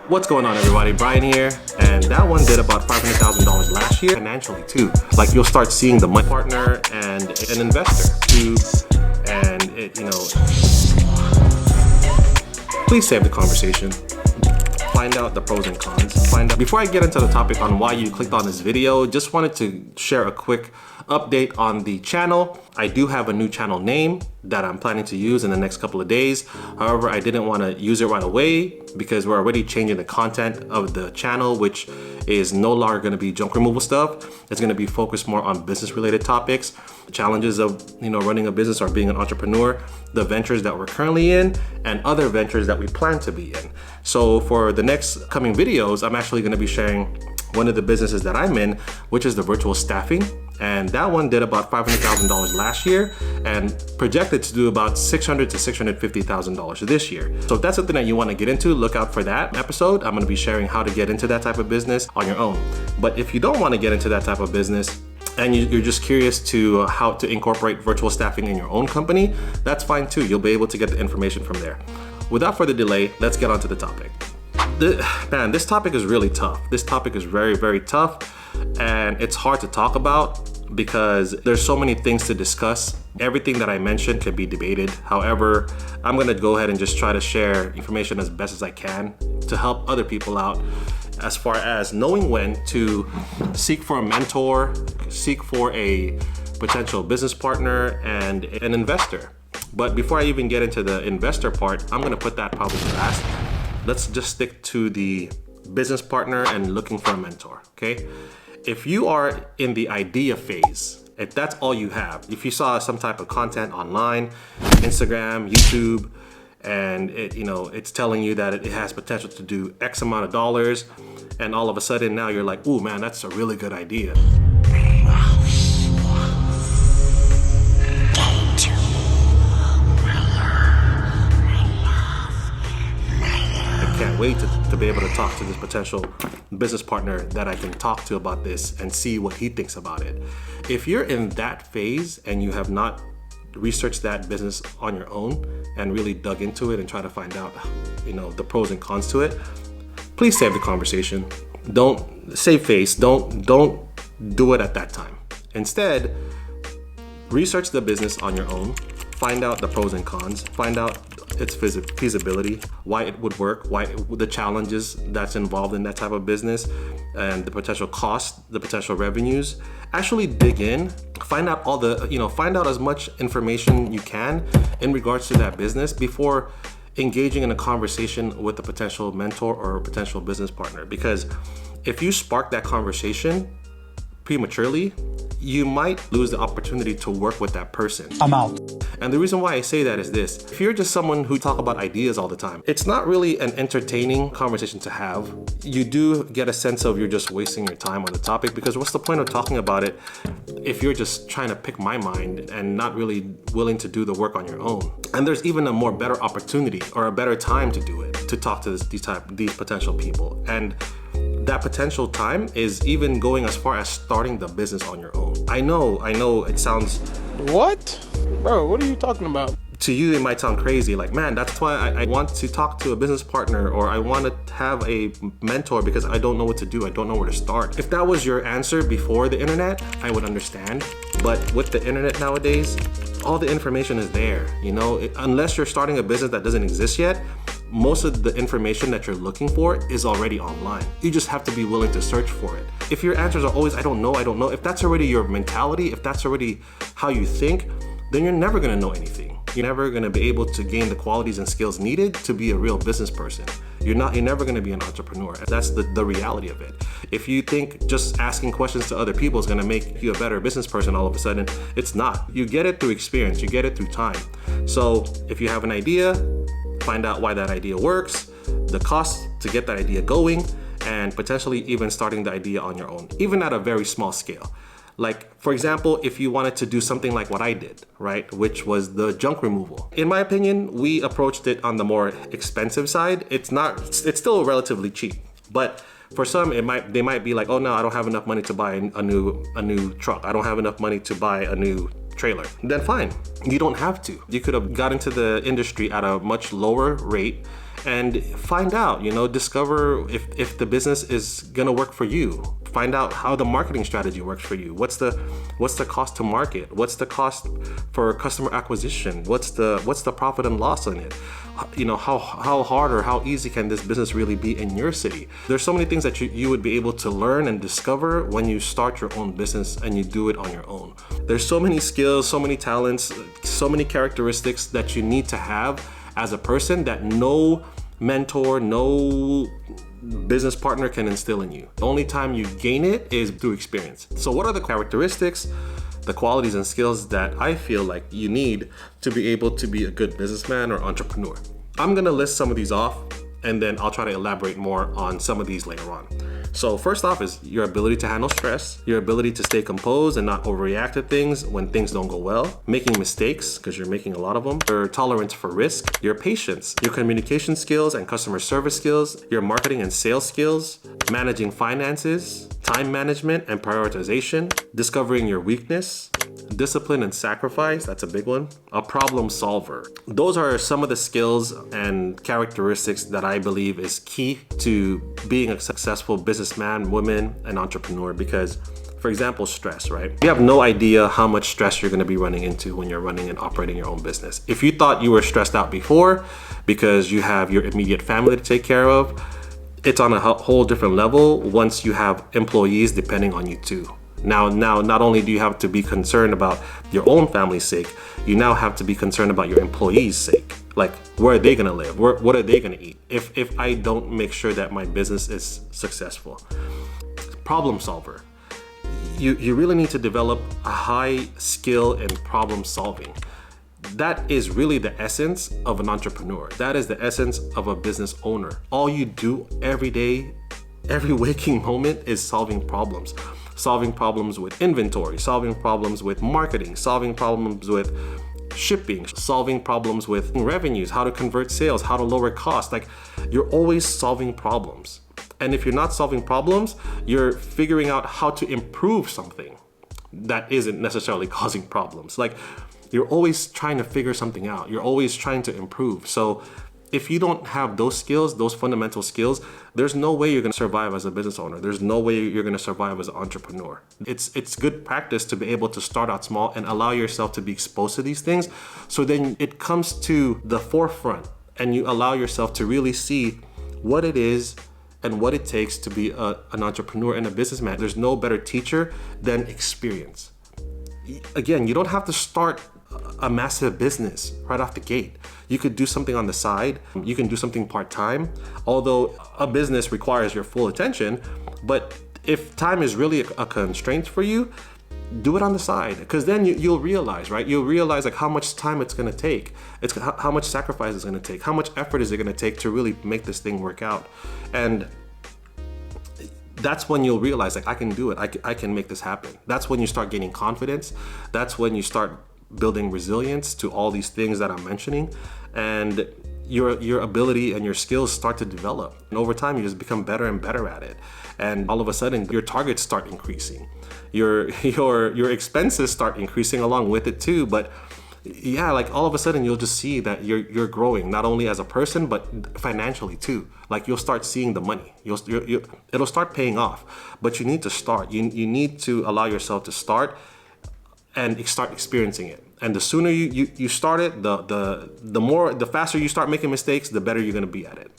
What's going on, everybody? Brian here, and that one did about $500,000 last year financially too. Like, you'll start seeing the money partner and an investor too, and please save the conversation. Find out the pros and cons. Before I get into the topic on why you clicked on this video, just wanted to share a quick update on the channel. I do have a new channel name that I'm planning to use in the next couple of days. However, I didn't want to use it right away because we're already changing the content of the channel, which is no longer going to be junk removal stuff. It's going to be focused more on business related topics, challenges of running a business or being an entrepreneur, the ventures that we're currently in, and other ventures that we plan to be in. So for the next coming videos, I'm actually going to be sharing one of the businesses that I'm in, which is the virtual staffing. And that one did about $500,000 last year and projected to do about $600,000 to $650,000 this year. So if that's something that you want to get into, look out for that episode. I'm going to be sharing how to get into that type of business on your own. But if you don't want to get into that type of business and you're just curious to how to incorporate virtual staffing in your own company, that's fine too. You'll be able to get the information from there. Without further delay, let's get on to the topic. This topic is really tough. This topic is very, very tough, and it's hard to talk about because there's so many things to discuss. Everything that I mentioned can be debated. However, I'm gonna go ahead and just try to share information as best as I can to help other people out as far as knowing when to seek for a mentor, seek for a potential business partner, and an investor. But before I even get into the investor part, I'm gonna put that probably last. Let's just stick to the business partner and looking for a mentor, okay? If you are in the idea phase, if that's all you have, if you saw some type of content online, Instagram, YouTube, and it's telling you that it has potential to do X amount of dollars, and all of a sudden now you're like, ooh man, that's a really good idea. Can't wait to be able to talk to this potential business partner that I can talk to about this and see what he thinks about it. If you're in that phase and you have not researched that business on your own and really dug into it and try to find out the pros and cons to it, please save the conversation. Don't save face. Don't do it at that time. Instead, research the business on your own. Find out the pros and cons. Find out its feasibility, why it would work, the challenges that's involved in that type of business, and the potential cost, the potential revenues. Actually dig in, find out find out as much information you can in regards to that business before engaging in a conversation with a potential mentor or a potential business partner. Because if you spark that conversation prematurely, you might lose the opportunity to work with that person. I'm out. And the reason why I say that is this: if you're just someone who talk about ideas all the time, it's not really an entertaining conversation to have. You do get a sense of you're just wasting your time on the topic, because what's the point of talking about it if you're just trying to pick my mind and not really willing to do the work on your own? And there's even a more better opportunity or a better time to do it, to talk to these potential people. And that potential time is even going as far as starting the business on your own. I know it sounds... What? Bro, what are you talking about? To you, it might sound crazy. Like, man, that's why I want to talk to a business partner, or I want to have a mentor because I don't know what to do. I don't know where to start. If that was your answer before the internet, I would understand. But with the internet nowadays, all the information is there. Unless you're starting a business that doesn't exist yet, most of the information that you're looking for is already online. You just have to be willing to search for it. If your answers are always, I don't know, if that's already your mentality, if that's already how you think, then you're never gonna know anything. You're never gonna be able to gain the qualities and skills needed to be a real business person. You're never gonna be an entrepreneur. That's the reality of it. If you think just asking questions to other people is gonna make you a better business person all of a sudden, it's not. You get it through experience, you get it through time. So if you have an idea, find out why that idea works, the cost to get that idea going, and potentially even starting the idea on your own, even at a very small scale. Like, for example, if you wanted to do something like what I did, right, which was the junk removal. In my opinion, we approached it on the more expensive side. It's still relatively cheap, but for some, they might be like, oh no, I don't have enough money to buy a new truck. I don't have enough money to buy a new trailer. Then fine, you don't have to. You could have got into the industry at a much lower rate and find out, discover if the business is gonna work for you. Find out how the marketing strategy works for you. What's the cost to market? What's the cost for customer acquisition? What's the profit and loss on it? How hard or how easy can this business really be in your city? There's so many things that you would be able to learn and discover when you start your own business and you do it on your own. There's so many skills, so many talents, so many characteristics that you need to have as a person that no mentor, no business partner can instill in you. The only time you gain it is through experience. So what are the characteristics, the qualities and skills that I feel like you need to be able to be a good businessman or entrepreneur? I'm gonna list some of these off, and then I'll try to elaborate more on some of these later on. So first off is your ability to handle stress, your ability to stay composed and not overreact to things when things don't go well, making mistakes, because you're making a lot of them, your tolerance for risk, your patience, your communication skills and customer service skills, your marketing and sales skills, managing finances, time management and prioritization, discovering your weakness, discipline and sacrifice, that's a big one, a problem solver. Those are some of the skills and characteristics that I believe is key to being a successful businessman, woman, and entrepreneur. Because, for example, stress, right? You have no idea how much stress you're gonna be running into when you're running and operating your own business. If you thought you were stressed out before because you have your immediate family to take care of, it's on a whole different level once you have employees depending on you too. Now, not only do you have to be concerned about your own family's sake, you now have to be concerned about your employees' sake. Like, where are they gonna live? What are they gonna eat if I don't make sure that my business is successful? Problem solver. You really need to develop a high skill in problem solving. That is really the essence of an entrepreneur. That is the essence of a business owner. All you do every day, every waking moment is solving problems. Solving problems with inventory, solving problems with marketing, solving problems with shipping, solving problems with revenues, how to convert sales, how to lower costs. Like, you're always solving problems. And if you're not solving problems, you're figuring out how to improve something that isn't necessarily causing problems. Like, you're always trying to figure something out. You're always trying to improve. So if you don't have those skills, those fundamental skills, there's no way you're gonna survive as a business owner. There's no way you're gonna survive as an entrepreneur. It's good practice to be able to start out small and allow yourself to be exposed to these things. So then it comes to the forefront and you allow yourself to really see what it is and what it takes to be an entrepreneur and a businessman. There's no better teacher than experience. Again, you don't have to start a massive business right off the gate. You could do something on the side. You can do something part-time, although a business requires your full attention. But if time is really a constraint for you, do it on the side, because then you'll realize, right? You'll realize like how much time it's gonna take. It's how much sacrifice it's gonna take. How much effort is it gonna take to really make this thing work out? And that's when you'll realize like, I can do it. I can make this happen. That's when you start gaining confidence. That's when you start building resilience to all these things that I'm mentioning, and your ability and your skills start to develop. And over time, you just become better and better at it. And all of a sudden, your targets start increasing. Your expenses start increasing along with it too. But yeah, like all of a sudden, you'll just see that you're growing, not only as a person, but financially too. Like you'll start seeing the money. It'll start paying off. But you need to start. You need to allow yourself to start and start experiencing it. And the sooner you start it, the faster you start making mistakes, the better you're gonna be at it.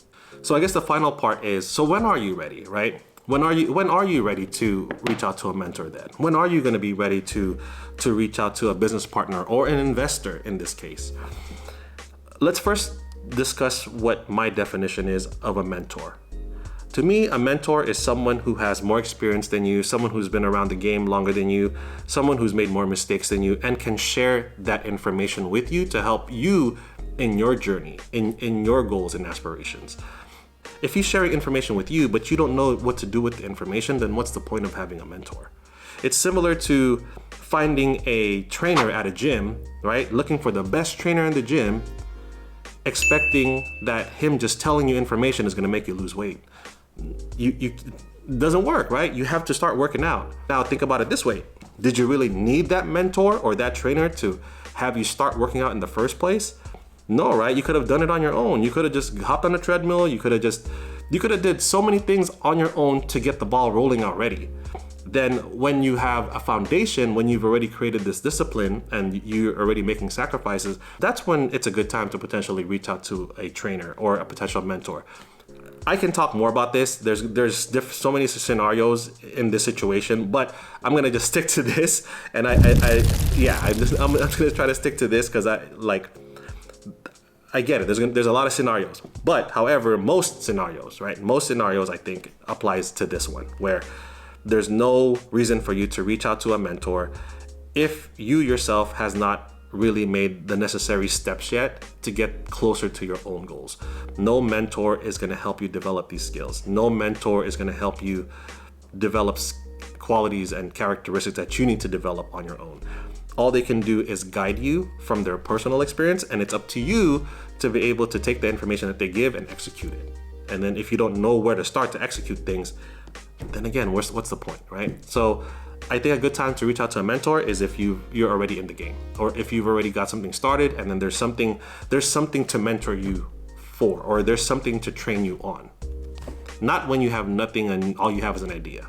So I guess the final part is, so when are you ready, right? When are you ready to reach out to a mentor then? When are you gonna be ready to reach out to a business partner or an investor in this case? Let's first discuss what my definition is of a mentor. To me, a mentor is someone who has more experience than you, someone who's been around the game longer than you, someone who's made more mistakes than you, and can share that information with you to help you in your journey, in your goals and aspirations. If he's sharing information with you, but you don't know what to do with the information, then what's the point of having a mentor? It's similar to finding a trainer at a gym, right? Looking for the best trainer in the gym, expecting that him just telling you information is gonna make you lose weight. It doesn't work, right? You have to start working out. Now think about it this way. Did you really need that mentor or that trainer to have you start working out in the first place? No, right? You could have done it on your own. You could have just hopped on a treadmill. You could have did so many things on your own to get the ball rolling already. Then when you have a foundation, when you've already created this discipline and you're already making sacrifices, that's when it's a good time to potentially reach out to a trainer or a potential mentor. I can talk more about this. There's so many scenarios in this situation, but I'm gonna just stick to this. And I'm gonna try to stick to this because I get it. There's a lot of scenarios, but however, most scenarios, right? Most scenarios I think applies to this one where there's no reason for you to reach out to a mentor if you yourself has not really made the necessary steps yet to get closer to your own goals. No mentor is going to help you develop these skills. No mentor is going to help you develop qualities and characteristics that you need to develop on your own. All they can do is guide you from their personal experience, and it's up to you to be able to take the information that they give and execute it. And then if you don't know where to start to execute things, then again, what's the point, right? So I think a good time to reach out to a mentor is if you're already in the game, or if you've already got something started and then there's something to mentor you for, or there's something to train you on. Not when you have nothing and all you have is an idea.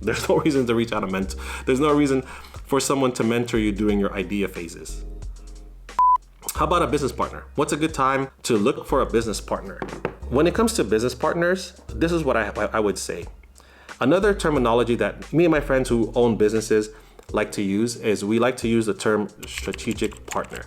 There's no reason to reach out to mentor. There's no reason for someone to mentor you during your idea phases. How about a business partner? What's a good time to look for a business partner? When it comes to business partners, this is what I would say. Another terminology that me and my friends who own businesses like to use is we like to use the term strategic partner,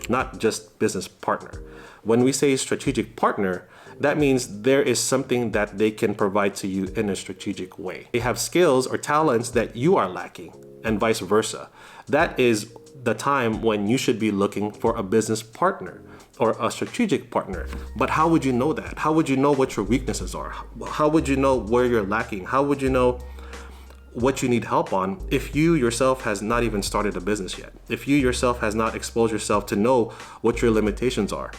not just business partner. When we say strategic partner, that means there is something that they can provide to you in a strategic way. They have skills or talents that you are lacking, and vice versa. That is the time when you should be looking for a business partner or a strategic partner. But how would you know that? How would you know what your weaknesses are? How would you know where you're lacking? How would you know what you need help on if you yourself has not even started a business yet? If you yourself has not exposed yourself to know what your limitations are?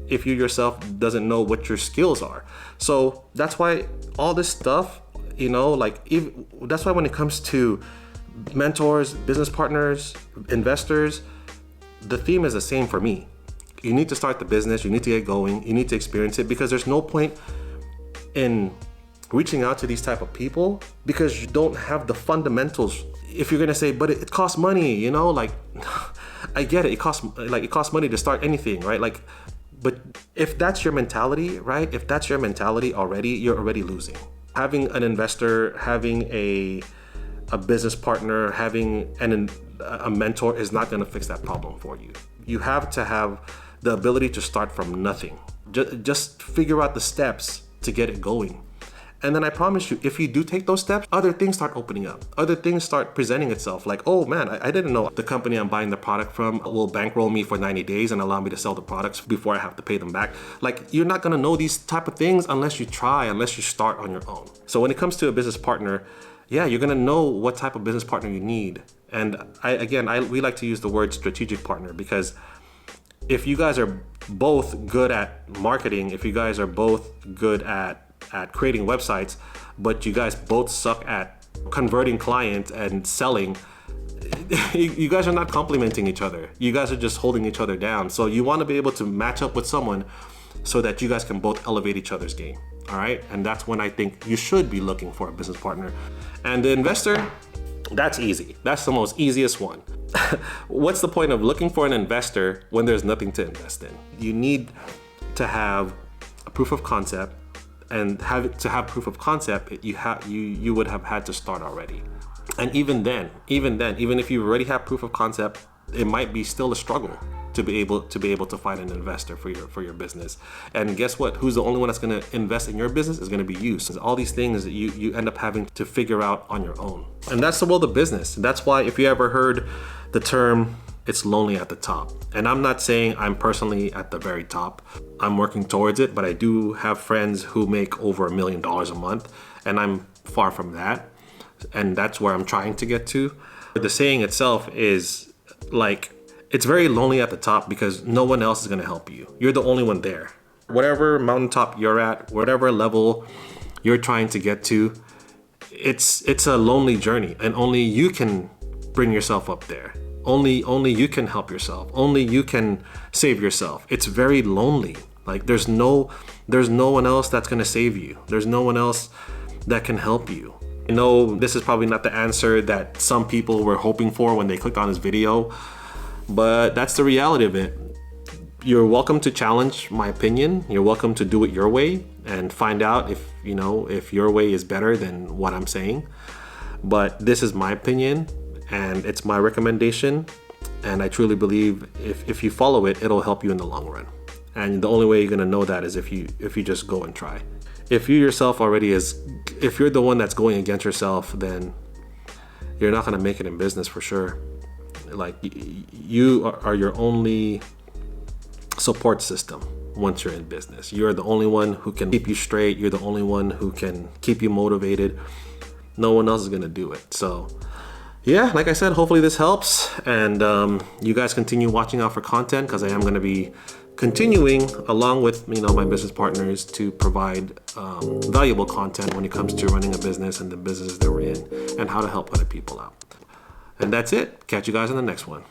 If you yourself doesn't know what your skills are? So that's why all this stuff, that's why when it comes to mentors, business partners, investors, the theme is the same for me. You need to start the business, you need to get going, you need to experience it, because there's no point in reaching out to these type of people because you don't have the fundamentals. If you're gonna say, but it costs money, I get it. It costs money to start anything, right? But if that's your mentality, right? If that's your mentality already, you're already losing. Having an investor, having a business partner, having a mentor is not gonna fix that problem for you. You have to have the ability to start from nothing. Just figure out the steps to get it going. And then I promise you, if you do take those steps, other things start opening up. Other things start presenting itself. Like, oh man, I didn't know the company I'm buying the product from will bankroll me for 90 days and allow me to sell the products before I have to pay them back. You're not gonna know these type of things unless you try, unless you start on your own. So when it comes to a business partner, yeah, you're gonna know what type of business partner you need. And we like to use the word strategic partner because if you guys are both good at marketing, if you guys are both good at creating websites, but you guys both suck at converting clients and selling, you guys are not complementing each other. You guys are just holding each other down. So you want to be able to match up with someone so that you guys can both elevate each other's game. All right. And that's when I think you should be looking for a business partner. And the investor, that's easy. That's the most easiest one. What's the point of looking for an investor when there's nothing to invest in? You need to have a proof of concept, and to have proof of concept, you would have had to start already. And even if you already have proof of concept, it might be still a struggle to be able to find an investor for your business. And guess what? Who's the only one that's going to invest in your business is going to be you. So all these things that you end up having to figure out on your own. And that's the world of business. That's why if you ever heard the term, it's lonely at the top. And I'm not saying I'm personally at the very top. I'm working towards it, but I do have friends who make over $1 million a month, and I'm far from that. And that's where I'm trying to get to. But the saying itself is it's very lonely at the top because no one else is going to help you. You're the only one there. Whatever mountaintop you're at, whatever level you're trying to get to, it's a lonely journey, and only you can bring yourself up there. Only you can help yourself. Only you can save yourself. It's very lonely. Like there's no one else that's gonna save you. There's no one else that can help you. I know this is probably not the answer that some people were hoping for when they clicked on this video, but that's the reality of it. You're welcome to challenge my opinion. You're welcome to do it your way and find out if your way is better than what I'm saying. But this is my opinion and it's my recommendation. And I truly believe if you follow it, it'll help you in the long run. And the only way you're gonna know that is if you just go and try. If you yourself if you're the one that's going against yourself, then you're not gonna make it in business for sure. Like you are your only support system once you're in business. You're the only one who can keep you straight. You're the only one who can keep you motivated. No one else is gonna do it. So yeah, like I said, hopefully this helps, and you guys continue watching out for content, because I am gonna be continuing along with my business partners to provide valuable content when it comes to running a business and the businesses that we're in and how to help other people out. And that's it. Catch you guys in the next one.